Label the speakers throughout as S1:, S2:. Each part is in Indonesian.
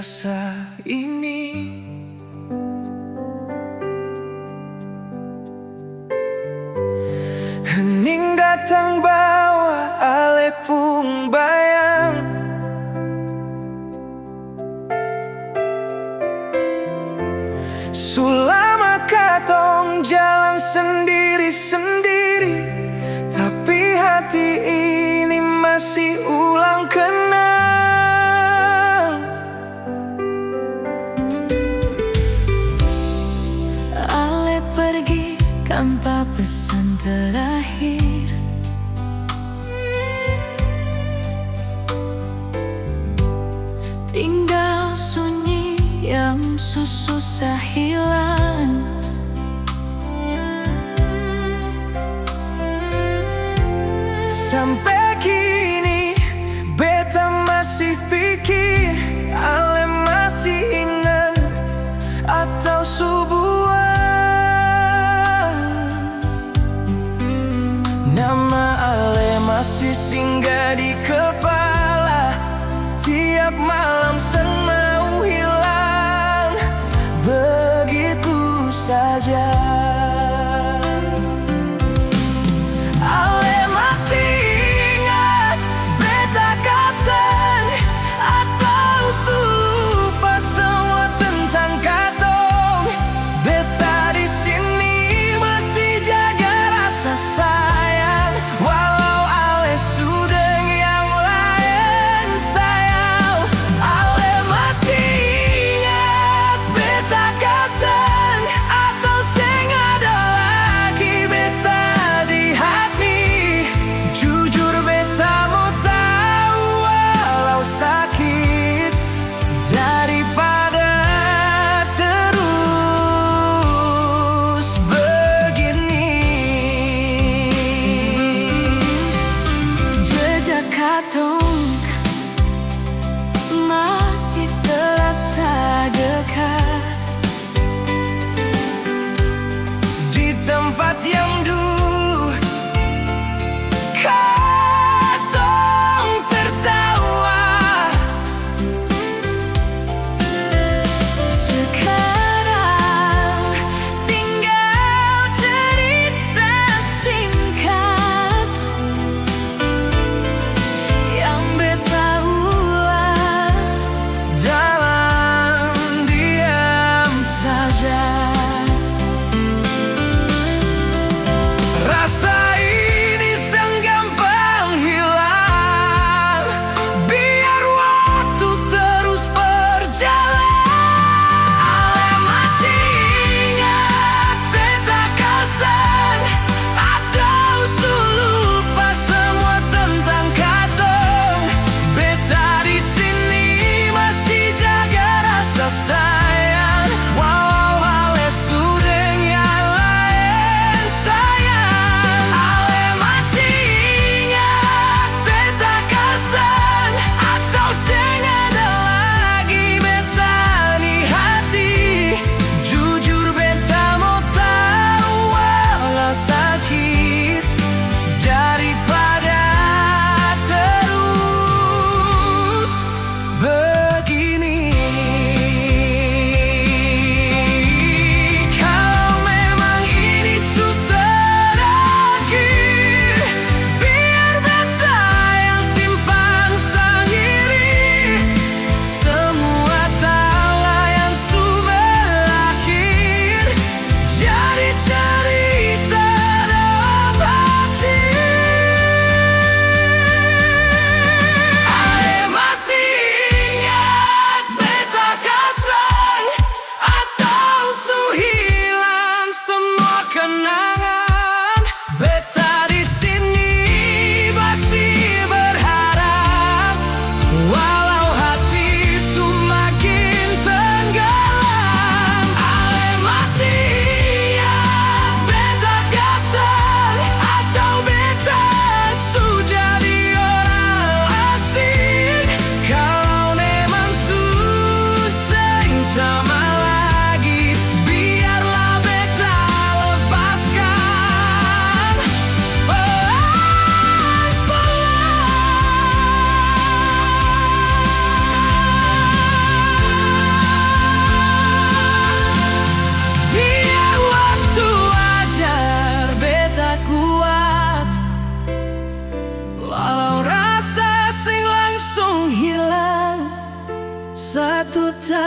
S1: rasa ini. Hening datang bawa ale pung bayang, sulama katong jalan sendiri-sendiri, tapi hati ini masih ulang kenang.
S2: Ale pergi tanpa pesan terakhir, tinggal sunyi yang susah hilang.
S1: Sampai kini beta masih pikir ale masih ingat atau sebuah nama ale masih singgah di kepala. Tiap malam semau hilang begitu saja. Ale masih ingat beta kasih atau lupa semua tentang katong. Beta di sini masih jaga rasa sayang, walau ale sudah yang lain sayang. Ale masih ingat beta kasih atau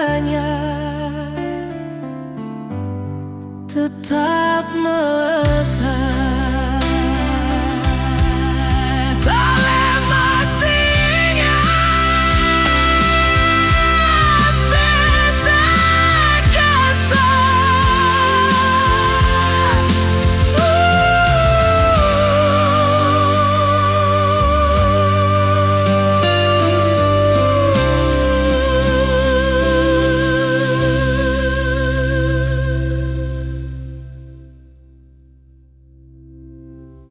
S2: rasanya tetap melekat.